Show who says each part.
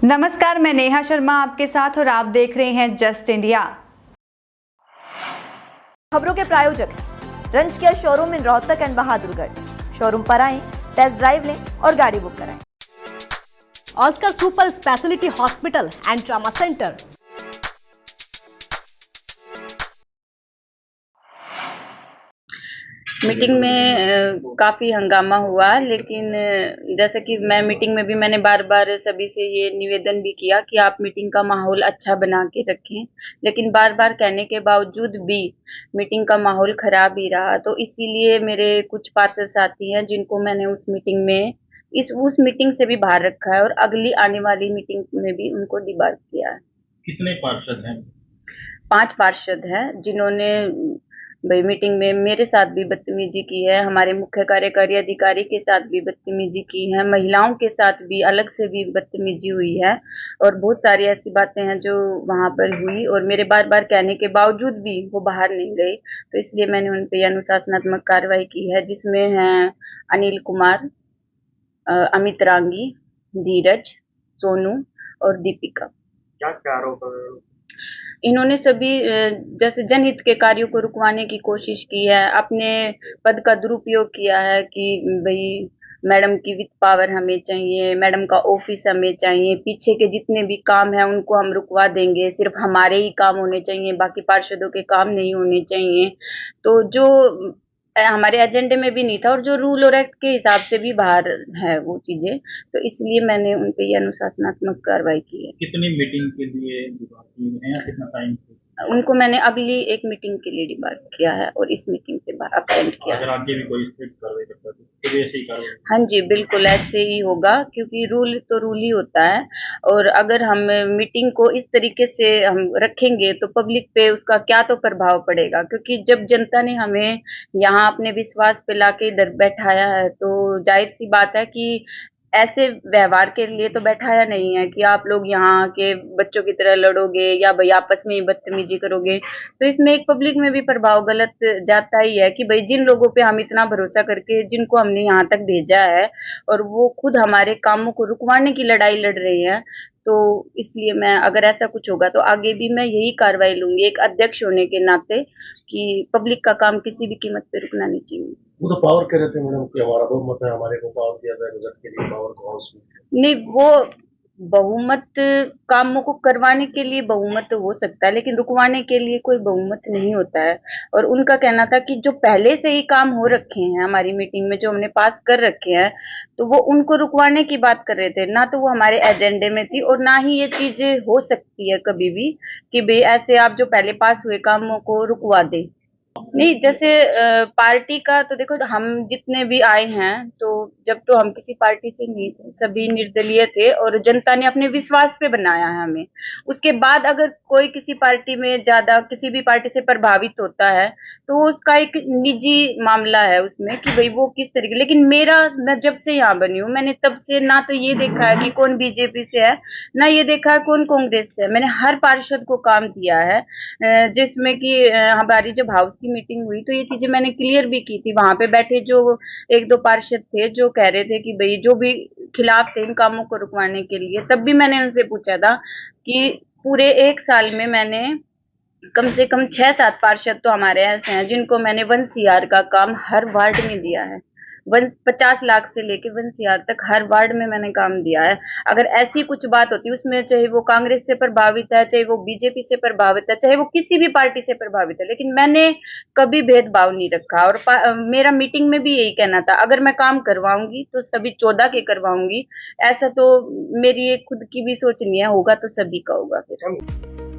Speaker 1: नमस्कार, मैं नेहा शर्मा आपके साथ और आप देख रहे हैं जस्ट इंडिया।
Speaker 2: खबरों के प्रायोजक हैं रंज care showroom in Rohtak and Bahadurgarh. Showroom पर आएं, टेस्ट ड्राइव लें और गाड़ी बुक कराएं।
Speaker 3: Oscar super speciality hospital and trauma centre.
Speaker 4: Meeting में काफ़ी हंगामा हुआ, लेकिन जैसे कि मैं मीटिंग में भी मैंने बार बार सभी से ये निवेदन भी किया कि आप मीटिंग का माहौल अच्छा बना के रखें, लेकिन बार बार कहने के बावजूद भी मीटिंग का माहौल ख़राब ही रहा। तो इसीलिए मेरे कुछ पार्षद साथी हैं जिनको मैंने उस मीटिंग से भी बाहर रखा है और अगली आने वाली मीटिंग में भी उनको डिबार किया है।
Speaker 5: कितने पार्षद हैं?
Speaker 4: 5 पार्षद हैं जिन्होंने मीटिंग में मेरे साथ भी बदतमीजी की है, हमारे मुख्य कार्यकारी अधिकारी के साथ भी बदतमीजी की है, महिलाओं के साथ भी अलग से भी बदतमीजी हुई है और बहुत सारी ऐसी बातें हैं जो वहां पर हुई और मेरे बार बार कहने के बावजूद भी वो बाहर नहीं गए। तो इसलिए मैंने उन पर अनुशासनात्मक कार्रवाई की है, जिसमें हैं अनिल कुमार, अमित रांगी, धीरज, सोनू और दीपिका।
Speaker 5: क्या आरोप है?
Speaker 4: इन्होंने सभी जैसे जनहित के कार्यों को रुकवाने की कोशिश की है, अपने पद का दुरुपयोग किया है कि भाई मैडम की विथ पावर हमें चाहिए, मैडम का ऑफिस हमें चाहिए, पीछे के जितने भी काम हैं उनको हम रुकवा देंगे, सिर्फ हमारे ही काम होने चाहिए, बाकी पार्षदों के काम नहीं होने चाहिए। तो जो हमारे एजेंडे में भी नहीं था और जो रूल और एक्ट के हिसाब से भी बाहर है वो चीजें, तो इसलिए मैंने उन पे ये अनुशासनात्मक कार्रवाई की है।
Speaker 5: कितनी मीटिंग के लिए डिबार की है या कितना टाइम?
Speaker 4: उनको मैंने अगली एक मीटिंग के लिए डिबार किया है और इस मीटिंग से अपसेंट किया है।
Speaker 5: अगर आगे भी कोई स्ट्रिक्ट कार्रवाई करता है तो ऐसे ही कार्रवाई?
Speaker 4: हाँ जी, बिल्कुल ऐसे ही होगा, क्योंकि रूल तो रूल ही होता है और अगर हम मीटिंग को इस तरीके से हम रखेंगे तो पब्लिक पे उसका क्या तो प्रभाव पड़ेगा, क्योंकि जब जनता ने हमें यहाँ अपने विश्वास पे लाके इधर बैठाया है तो जाहिर सी बात है कि ऐसे व्यवहार के लिए तो बैठाया नहीं है कि आप लोग यहाँ के बच्चों की तरह लड़ोगे या भाई आपस में ही बदतमीजी करोगे। तो इसमें एक पब्लिक में भी प्रभाव गलत जाता ही है कि भाई जिन लोगों पे हम इतना भरोसा करके जिनको हमने यहाँ तक भेजा है और वो खुद हमारे कामों को रुकवाने की लड़ाई लड़ रहे हैं, तो इसलिए मैं अगर ऐसा कुछ होगा तो आगे भी मैं यही कार्रवाई लूंगी एक अध्यक्ष होने के नाते कि पब्लिक का काम किसी भी कीमत पे रुकना नहीं चाहिए।
Speaker 5: वो तो पावर कह रहे थे मैडम कि हमारा बहुमत है, हमारे को पावर दिया जाए बजट के लिए, पावर को हाउस में।
Speaker 4: नहीं, वो बहुमत कामों को करवाने के लिए बहुमत तो हो सकता है, लेकिन रुकवाने के लिए कोई बहुमत नहीं होता है। और उनका कहना था कि जो पहले से ही काम हो रखे हैं हमारी मीटिंग में, जो हमने पास कर रखे हैं, तो वो उनको रुकवाने की बात कर रहे थे, ना तो वो हमारे एजेंडे में थी और ना ही ये चीजें हो सकती है कभी भी कि भाई ऐसे आप जो पहले पास हुए कामों को रुकवा दे। नहीं, जैसे पार्टी का तो देखो, हम जितने भी आए हैं तो जब तो हम किसी पार्टी से नहीं थे, सभी निर्दलीय थे और जनता ने अपने विश्वास पे बनाया है हमें। उसके बाद अगर कोई किसी पार्टी में ज्यादा किसी भी पार्टी से प्रभावित होता है तो वो उसका एक निजी मामला है उसमें कि भाई वो किस तरीके, लेकिन मैं जब से यहाँ बनी हूँ मैंने तब से ना तो ये देखा है कि कौन बीजेपी से है, ना ये देखा है कौन कांग्रेस से है। मैंने हर पार्षद को काम दिया है, जिसमें कि हमारी जब हाउस की मीटिंग हुई तो ये चीजें मैंने क्लियर भी की थी। वहां पे बैठे जो 1-2 पार्षद थे जो कह रहे थे कि भाई जो भी खिलाफ थे इन कामों को रुकवाने के लिए, तब भी मैंने उनसे पूछा था कि पूरे 1 साल में मैंने कम से कम 6-7 पार्षद तो हमारे ऐसे हैं जिनको मैंने 1 CR का काम हर वार्ड में दिया है। 50 लाख से लेके 1 CR तक हर वार्ड में मैंने काम दिया है। अगर ऐसी कुछ बात होती उसमें, चाहे वो कांग्रेस से प्रभावित है, चाहे वो बीजेपी से प्रभावित है, चाहे वो किसी भी पार्टी से प्रभावित है, लेकिन मैंने कभी भेदभाव नहीं रखा और मेरा मीटिंग में भी यही कहना था, अगर मैं काम करवाऊंगी तो सभी 14 के करवाऊंगी। ऐसा तो मेरी एक खुद की भी सोच नहीं है, होगा तो सभी का होगा फिर।